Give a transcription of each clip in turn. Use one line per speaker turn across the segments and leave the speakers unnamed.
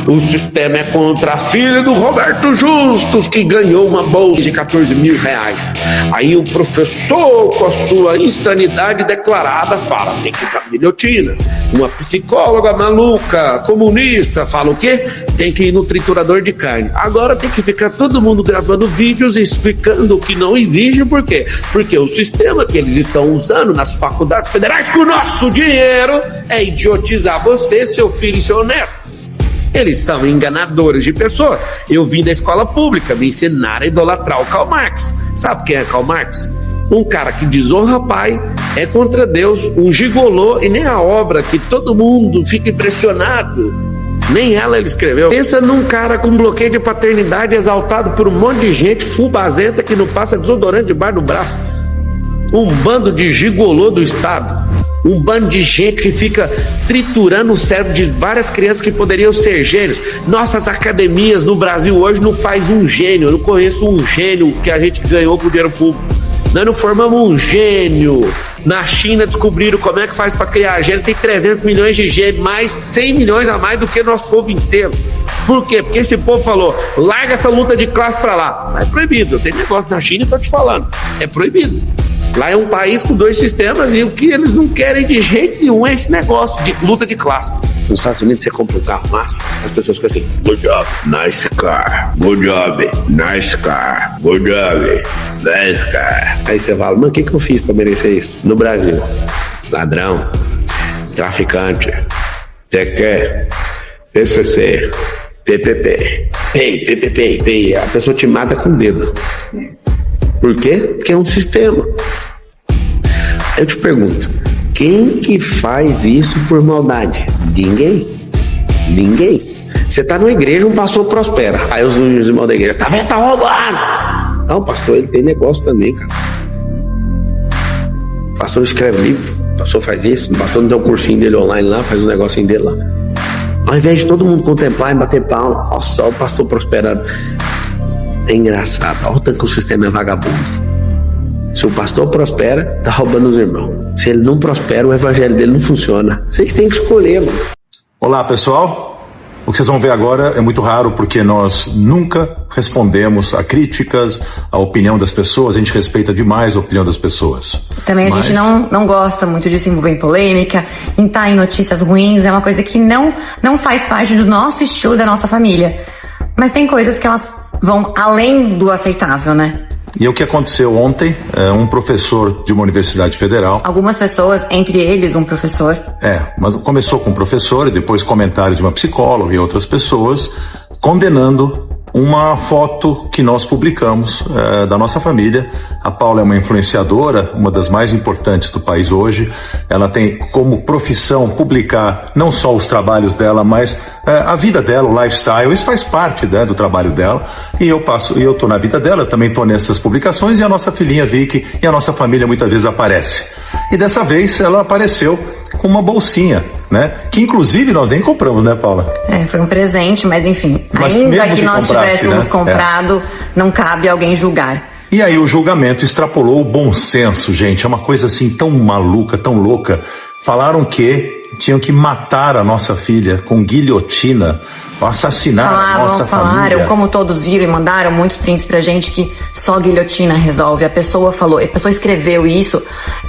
O sistema é contra a filha do Roberto Justus, que ganhou uma bolsa de 14 mil reais. Aí o professor, com a sua insanidade declarada, fala: tem que ir pra guilhotina. Uma psicóloga maluca, comunista, fala o quê? Tem que ir no triturador de carne. Agora tem que ficar todo mundo gravando vídeos explicando o que não exige. Por quê? Porque o sistema que eles estão usando nas faculdades federais com o nosso dinheiro é idiotizar você, seu filho e seu neto. Eles são enganadores de pessoas. Eu vim da escola pública, me ensinaram a idolatrar o Karl Marx. Sabe quem é Karl Marx? Um cara que desonra pai, é contra Deus, um gigolô, e nem a obra que todo mundo fica impressionado, nem ela ele escreveu. Pensa num cara com bloqueio de paternidade exaltado por um monte de gente fubazenta que não passa desodorante debaixo do braço. Um bando de gigolô do Estado. Um bando de gente que fica triturando o cérebro de várias crianças que poderiam ser gênios. Nossas academias no Brasil hoje não faz um gênio. Eu não conheço um gênio que a gente ganhou com o dinheiro público. Nós não formamos um gênio. Na China descobriram como é que faz para criar gênio. Tem 300 milhões de gênios, mais 100 milhões a mais do que o nosso povo inteiro. Por quê? Porque esse povo falou: larga essa luta de classe para lá. É proibido. Tem negócio na China e tô te falando. É proibido. Lá é um país com dois sistemas e o que eles não querem de jeito nenhum é esse negócio de luta de classe. Nos Estados Unidos você compra um carro massa, as pessoas ficam assim: good job, nice car, good job, nice car, good job, nice car. Aí você fala: mano, o que eu fiz pra merecer isso? No Brasil, ladrão, traficante, TQ, PCC, PPP, PPP, a pessoa te mata com o dedo. Por quê? Porque é um sistema. Eu te pergunto: quem que faz isso por maldade? Ninguém. Você tá numa igreja, um pastor prospera. Aí os irmãos da igreja: tá vendo? Tá roubando. Não, o pastor, ele tem negócio também, cara. O pastor escreve livro, o pastor faz isso, o pastor não tem um cursinho dele online lá, faz um negocinho dele lá. Ao invés de todo mundo contemplar e bater palma, ó, só o pastor prosperando. É engraçado, olha o tanto que o sistema é vagabundo. Se o pastor prospera, tá roubando os irmãos. Se ele não prospera, o evangelho dele não funciona. Vocês têm que escolher, mano.
Olá, pessoal. O que vocês vão ver agora é muito raro, porque nós nunca respondemos a críticas, a opinião das pessoas. A gente respeita demais a opinião das pessoas.
Também a gente não gosta muito de se envolver em polêmica, em estar em notícias ruins. É uma coisa que não faz parte do nosso estilo, da nossa família. Mas tem coisas que elas vão além do aceitável, né?
E o que aconteceu ontem, um professor de uma universidade federal...
Algumas pessoas, entre eles um professor...
mas começou com um professor e depois comentários de uma psicóloga e outras pessoas condenando uma foto que nós publicamos da nossa família. A Paula é uma influenciadora, uma das mais importantes do país hoje. Ela tem como profissão publicar não só os trabalhos dela, mas a vida dela, o lifestyle. Isso faz parte, né, do trabalho dela. E eu tô na vida dela, eu também tô nessas publicações, e a nossa filhinha Vicky e a nossa família muitas vezes aparece. E dessa vez ela apareceu com uma bolsinha, né? Que inclusive nós nem compramos, né, Paula?
Foi um presente, mas enfim,
mas
ainda que nós tivéssemos comprado, não cabe alguém julgar.
E aí o julgamento extrapolou o bom senso, gente. É uma coisa assim tão maluca, tão louca. Falaram que tinham que matar a nossa filha com guilhotina, assassinar a nossa família.
Falaram, como todos viram e mandaram muitos prints pra gente, que só guilhotina resolve. A pessoa escreveu isso,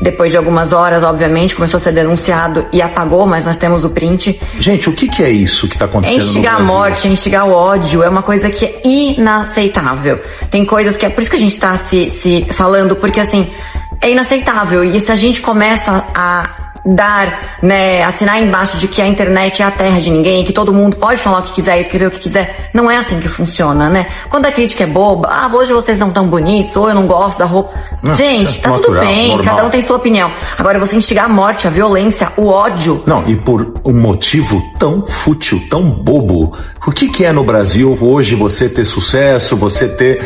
depois de algumas horas, obviamente, começou a ser denunciado e apagou, mas nós temos o print.
Gente, o que é isso que tá acontecendo no Brasil?
Instigar a morte, instigar o ódio, é uma coisa que é inaceitável. Tem coisas que é por isso que a gente tá se falando, porque assim, é inaceitável. E se a gente começa a assinar embaixo de que a internet é a terra de ninguém, que todo mundo pode falar o que quiser, escrever o que quiser, não é assim que funciona, né? Quando a crítica é boba, hoje vocês não tão bonitos, ou eu não gosto da roupa. Gente, tá natural, tudo bem, normal. Cada um tem sua opinião. Agora, você instigar a morte, a violência, o ódio...
Não, e por um motivo tão fútil, tão bobo. O que é no Brasil hoje você ter sucesso, você ter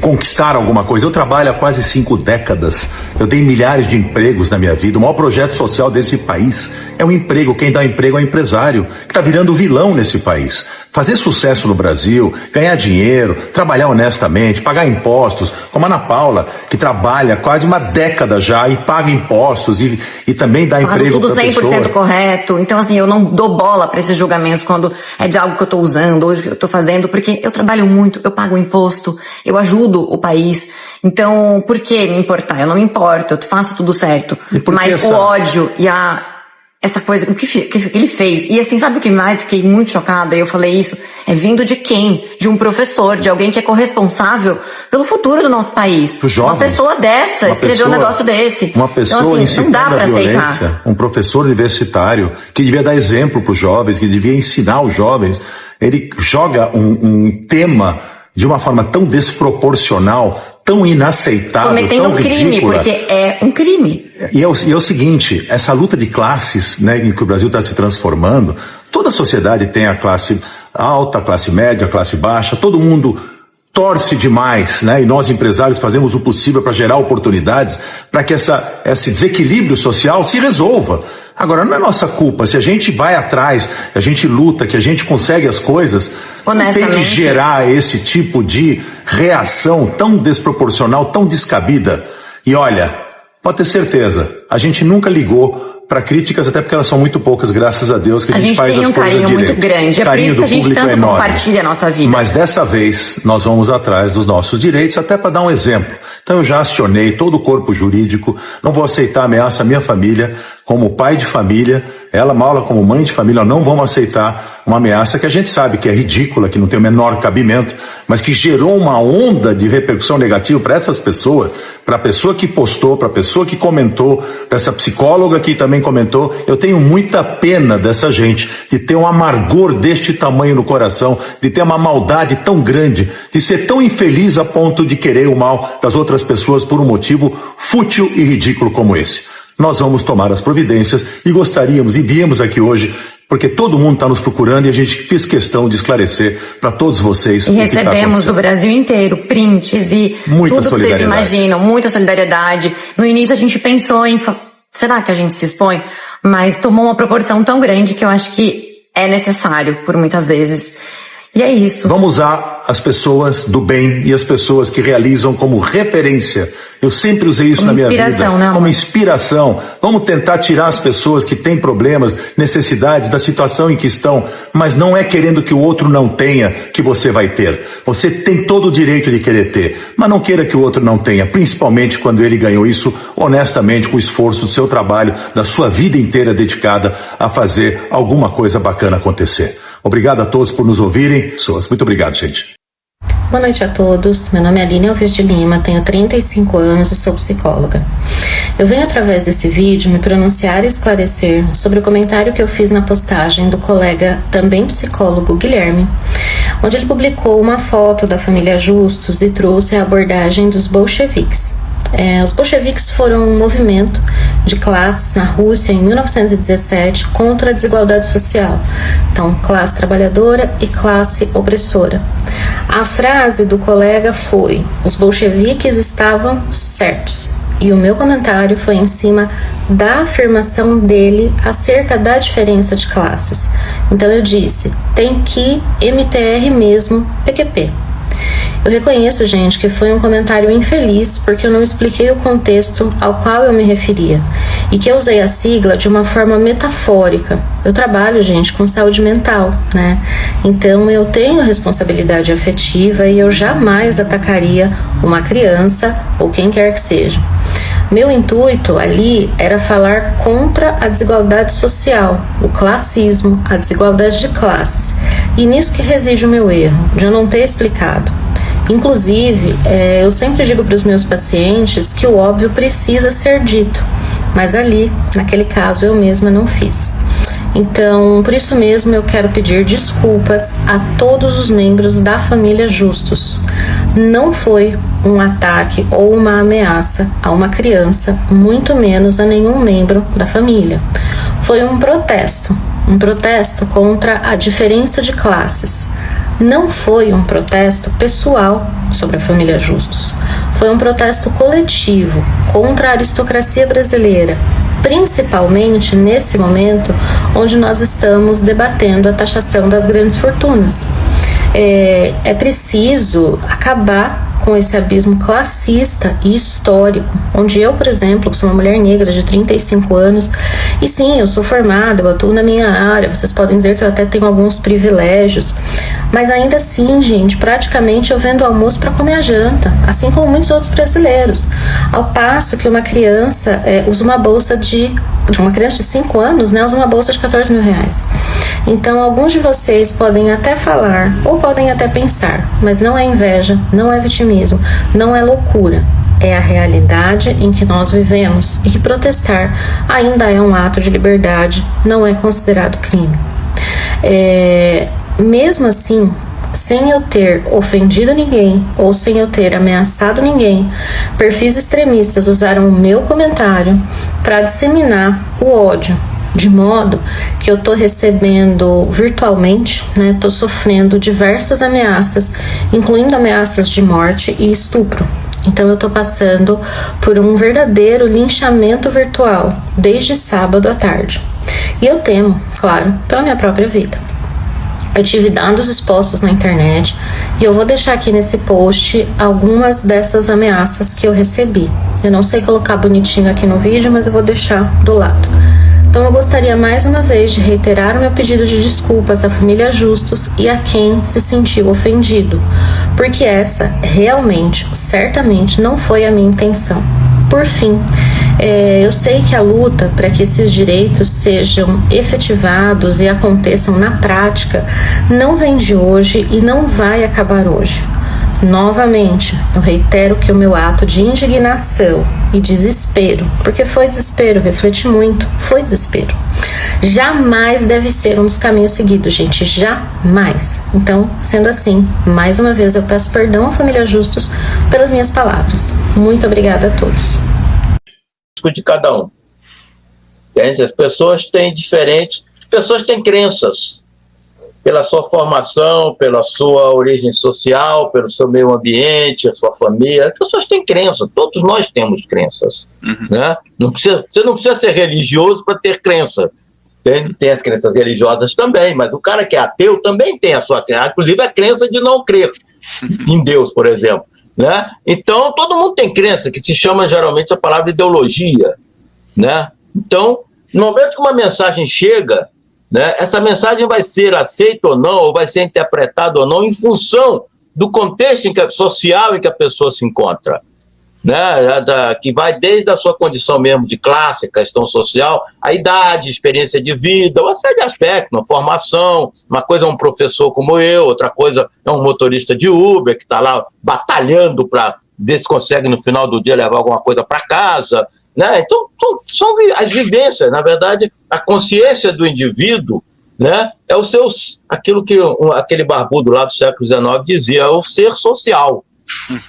conquistar alguma coisa? Eu trabalho há quase 5 décadas, eu tenho milhares de empregos na minha vida, o maior projeto social desse país é o emprego. Quem dá emprego é o empresário, que está virando vilão nesse país. Fazer sucesso no Brasil, ganhar dinheiro, trabalhar honestamente, pagar impostos, como a Ana Paula, que trabalha quase uma década já e paga impostos e também dá emprego para a pessoa.
Tudo 100% correto. Então, assim, eu não dou bola para esses julgamentos quando é de algo que eu estou usando, hoje que eu estou fazendo, porque eu trabalho muito, eu pago imposto, eu ajudo o país. Então, por que me importar? Eu não me importo, eu faço tudo certo. Mas o ódio e essa coisa, o que ele fez. E assim, sabe o que mais? Fiquei muito chocada, e eu falei isso, é vindo de quem? De um professor, de alguém que é corresponsável pelo futuro do nosso país. Uma pessoa dessa escreveu um negócio desse.
Uma pessoa então, assim, incitando a violência, aceitar. Um professor universitário que devia dar exemplo para os jovens, que devia ensinar os jovens. Ele joga um tema de uma forma tão desproporcional, tão inaceitável,
cometendo
tão
um crime,
ridícula.
Porque é um crime.
E é o seguinte, essa luta de classes, né, em que o Brasil está se transformando, toda a sociedade tem a classe alta, a classe média, a classe baixa, todo mundo torce demais, né, e nós empresários fazemos o possível para gerar oportunidades para que esse desequilíbrio social se resolva. Agora, não é nossa culpa, se a gente vai atrás, a gente luta, que a gente consegue as coisas, não tem que gerar esse tipo de reação tão desproporcional, tão descabida. E olha, pode ter certeza, a gente nunca ligou para críticas, até porque elas são muito poucas, graças a Deus, que a gente faz as coisas direito. A gente tem um carinho muito grande, é por isso que a gente tanto compartilha a nossa vida.
Mas
dessa vez, nós vamos atrás dos nossos direitos, até para dar um exemplo. Então eu já acionei todo o corpo jurídico, não vou aceitar ameaça à minha família, como pai de família, ela, Maula, como mãe de família, não vamos aceitar uma ameaça que a gente sabe que é ridícula, que não tem o menor cabimento, mas que gerou uma onda de repercussão negativa para essas pessoas, para a pessoa que postou, para a pessoa que comentou, para essa psicóloga que também comentou. Eu tenho muita pena dessa gente, de ter um amargor deste tamanho no coração, de ter uma maldade tão grande, de ser tão infeliz a ponto de querer o mal das outras pessoas por um motivo fútil e ridículo como esse. Nós vamos tomar as providências e gostaríamos, e viemos aqui hoje, porque todo mundo está nos procurando e a gente fez questão de esclarecer para todos vocês.
E recebemos do Brasil inteiro prints e tudo que vocês imaginam, muita solidariedade. No início a gente pensou em, será que a gente se expõe? Mas tomou uma proporção tão grande que eu acho que é necessário por muitas vezes. E é isso.
Vamos usar as pessoas do bem e as pessoas que realizam como referência. Eu sempre usei isso na minha vida, como inspiração. Vamos tentar tirar as pessoas que têm problemas, necessidades da situação em que estão, mas não é querendo que o outro não tenha que você vai ter. Você tem todo o direito de querer ter, mas não queira que o outro não tenha, principalmente quando ele ganhou isso honestamente, com o esforço do seu trabalho, da sua vida inteira dedicada a fazer alguma coisa bacana acontecer. Obrigado a todos por nos ouvirem. Muito obrigado, gente.
Boa noite a todos, meu nome é Aline Alves de Lima, tenho 35 anos e sou psicóloga. Eu venho através desse vídeo me pronunciar e esclarecer sobre o comentário que eu fiz na postagem do colega, também psicólogo, Guilherme, onde ele publicou uma foto da família Justus e trouxe a abordagem dos bolcheviques. Os bolcheviques foram um movimento de classes na Rússia em 1917 contra a desigualdade social. Então, classe trabalhadora e classe opressora. A frase do colega foi: os bolcheviques estavam certos. E o meu comentário foi em cima da afirmação dele acerca da diferença de classes. Então eu disse, tem que MTR mesmo, PQP. Eu reconheço, gente, que foi um comentário infeliz porque eu não expliquei o contexto ao qual eu me referia e que eu usei a sigla de uma forma metafórica. Eu trabalho, gente, com saúde mental, né? Então eu tenho responsabilidade afetiva e eu jamais atacaria uma criança ou quem quer que seja. Meu intuito ali era falar contra a desigualdade social, o classismo, a desigualdade de classes. E nisso que reside o meu erro, de eu não ter explicado. Inclusive, eu sempre digo para os meus pacientes que o óbvio precisa ser dito, mas ali, naquele caso, eu mesma não fiz. Então, por isso mesmo, eu quero pedir desculpas a todos os membros da família Justus. Não foi um ataque ou uma ameaça a uma criança, muito menos a nenhum membro da família. Foi um protesto contra a diferença de classes. Não foi um protesto pessoal sobre a família Justus. Foi um protesto coletivo contra a aristocracia brasileira, principalmente nesse momento onde nós estamos debatendo a taxação das grandes fortunas. É preciso acabar com esse abismo classista e histórico, onde eu, por exemplo, que sou uma mulher negra de 35 anos, e sim, eu sou formada, eu atuo na minha área, vocês podem dizer que eu até tenho alguns privilégios, mas ainda assim, gente, praticamente eu vendo almoço para comer a janta, assim como muitos outros brasileiros, ao passo que uma criança usa uma bolsa de uma criança de 5 anos, né, usa uma bolsa de 14 mil reais. Então, alguns de vocês podem até falar, ou podem até pensar, mas não é inveja, não é vitimismo, não é loucura. É a realidade em que nós vivemos e que protestar ainda é um ato de liberdade, não é considerado crime. Mesmo assim, sem eu ter ofendido ninguém ou sem eu ter ameaçado ninguém, perfis extremistas usaram o meu comentário para disseminar o ódio, de modo que eu estou recebendo virtualmente, né, estou sofrendo diversas ameaças, incluindo ameaças de morte e estupro. Então eu estou passando por um verdadeiro linchamento virtual desde sábado à tarde. E eu temo, claro, pela minha própria vida. Eu tive dados expostos na internet e eu vou deixar aqui nesse post algumas dessas ameaças que eu recebi. Eu não sei colocar bonitinho aqui no vídeo, mas eu vou deixar do lado. Então eu gostaria mais uma vez de reiterar o meu pedido de desculpas à família Justus e a quem se sentiu ofendido, porque essa realmente, certamente não foi a minha intenção. Por fim, eu sei que a luta para que esses direitos sejam efetivados e aconteçam na prática não vem de hoje e não vai acabar hoje. Novamente, eu reitero que o meu ato de indignação e desespero, porque foi desespero, refleti muito, foi desespero, jamais deve ser um dos caminhos seguidos, gente, jamais. Então, sendo assim, mais uma vez eu peço perdão à família Justus pelas minhas palavras. Muito obrigada a todos.
De cada um. Entende? As pessoas têm crenças pela sua formação, pela sua origem social, pelo seu meio ambiente, a sua família. As pessoas têm crenças, todos nós temos crenças. Né? Você não precisa ser religioso para ter crença. Tem as crenças religiosas também, mas o cara que é ateu também tem a sua crença, inclusive a crença de não crer em Deus, por exemplo. Né? Então, todo mundo tem crença, que se chama geralmente a palavra ideologia. Né? Então, no momento que uma mensagem chega, né, essa mensagem vai ser aceita ou não, ou vai ser interpretada ou não, em função do contexto social em que a pessoa se encontra. Né, que vai desde a sua condição mesmo de classe, questão social, a idade, experiência de vida, uma série de aspectos, uma formação. Uma coisa é um professor como eu, outra coisa é um motorista de Uber que está lá batalhando para ver se consegue no final do dia levar alguma coisa para casa. Né? Então, são as vivências. Na verdade, a consciência do indivíduo, né, é aquilo que aquele barbudo lá do século XIX dizia, é o ser social.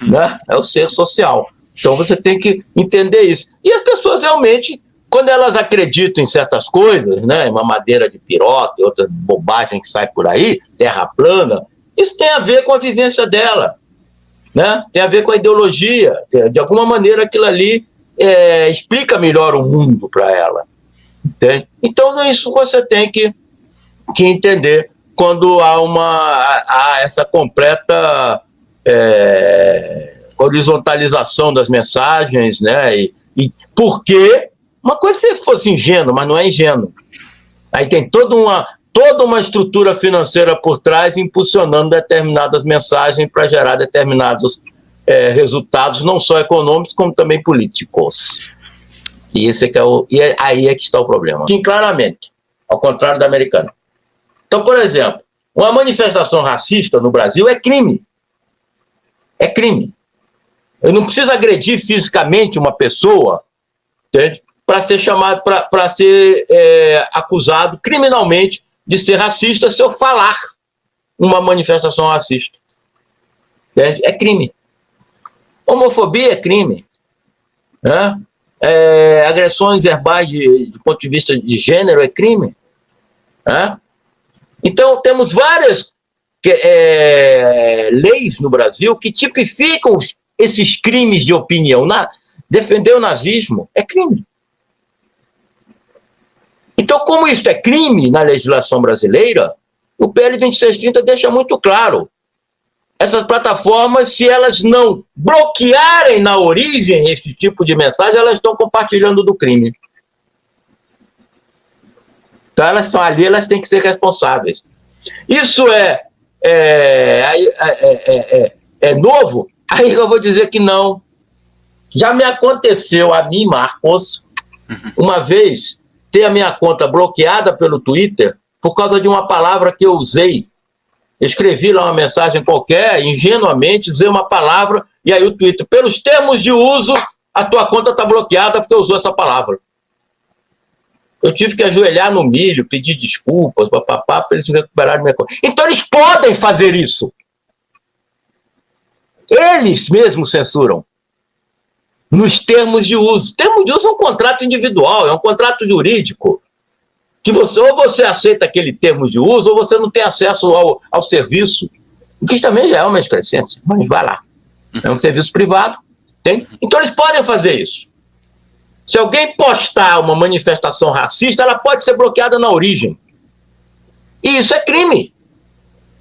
Né? É o ser social. Então você tem que entender isso. E as pessoas realmente, quando elas acreditam em certas coisas, né, uma madeira de piroca e outra bobagem que sai por aí, terra plana, isso tem a ver com a vivência dela. Né? Tem a ver com a ideologia. De alguma maneira aquilo ali explica melhor o mundo para ela. Entende? Então é isso que você tem que entender quando há essa completa horizontalização das mensagens, né? E por quê? Uma coisa se fosse ingênuo, mas não é ingênuo. Aí tem toda uma estrutura financeira por trás impulsionando determinadas mensagens para gerar determinados resultados, não só econômicos, como também políticos. E aí é que está o problema. Sim, claramente, ao contrário da americana. Então, por exemplo, uma manifestação racista no Brasil é crime. É crime. Eu não preciso agredir fisicamente uma pessoa, entende? Para ser chamado, para ser acusado criminalmente de ser racista se eu falar uma manifestação racista. Entende? É crime. Homofobia é crime. Né? Agressões verbais do ponto de vista de gênero é crime. Né? Então, temos várias leis no Brasil que tipificam esses crimes de opinião. Defender o nazismo é crime. Então, como isso é crime na legislação brasileira, o PL 2630 deixa muito claro. Essas plataformas, se elas não bloquearem na origem esse tipo de mensagem, elas estão compartilhando do crime. Então, elas são ali, elas têm que ser responsáveis. Isso é novo? Aí eu vou dizer que não. Já me aconteceu a mim, Marcos, uma vez, ter a minha conta bloqueada pelo Twitter por causa de uma palavra que eu usei. Escrevi lá uma mensagem qualquer, ingenuamente, usei uma palavra, e aí o Twitter, pelos termos de uso, a tua conta está bloqueada porque usou essa palavra. Eu tive que ajoelhar no milho, pedir desculpas, para eles recuperarem minha conta. Então eles podem fazer isso. Eles mesmos censuram. Nos termos de uso. Termo de uso é um contrato individual, é um contrato jurídico. Que ou você aceita aquele termo de uso, ou você não tem acesso ao serviço. O que também já é uma excrescência, mas vai lá. É um serviço privado. Tem? Então eles podem fazer isso. Se alguém postar uma manifestação racista, ela pode ser bloqueada na origem. E isso é crime.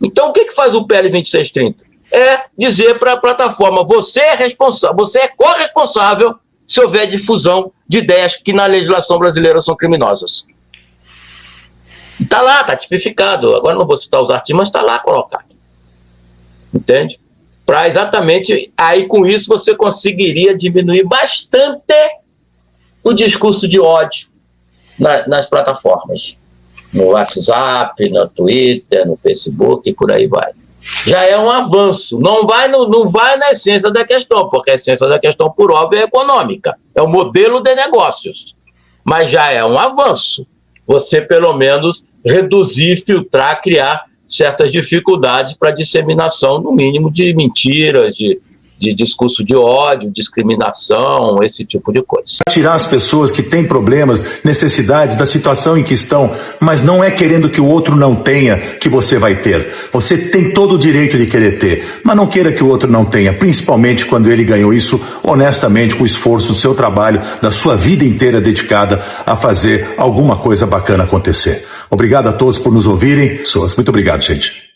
Então o que faz o PL 2630? É dizer para a plataforma, você é responsável, você é corresponsável se houver difusão de ideias que na legislação brasileira são criminosas. Está lá, está tipificado. Agora não vou citar os artigos, mas está lá colocado. Entende? Para exatamente, aí com isso você conseguiria diminuir bastante o discurso de ódio nas plataformas. No WhatsApp, no Twitter, no Facebook e por aí vai. Já é um avanço. Não vai na essência da questão, porque a essência da questão, por óbvio, é econômica. É o modelo de negócios. Mas já é um avanço. Você, pelo menos, reduzir, filtrar, criar certas dificuldades para disseminação, no mínimo, de mentiras, de discurso de ódio, discriminação, esse tipo de coisa.
Tirar as pessoas que têm problemas, necessidades da situação em que estão, mas não é querendo que o outro não tenha que você vai ter. Você tem todo o direito de querer ter, mas não queira que o outro não tenha, principalmente quando ele ganhou isso honestamente, com o esforço do seu trabalho, da sua vida inteira dedicada a fazer alguma coisa bacana acontecer. Obrigado a todos por nos ouvirem. Muito obrigado, gente.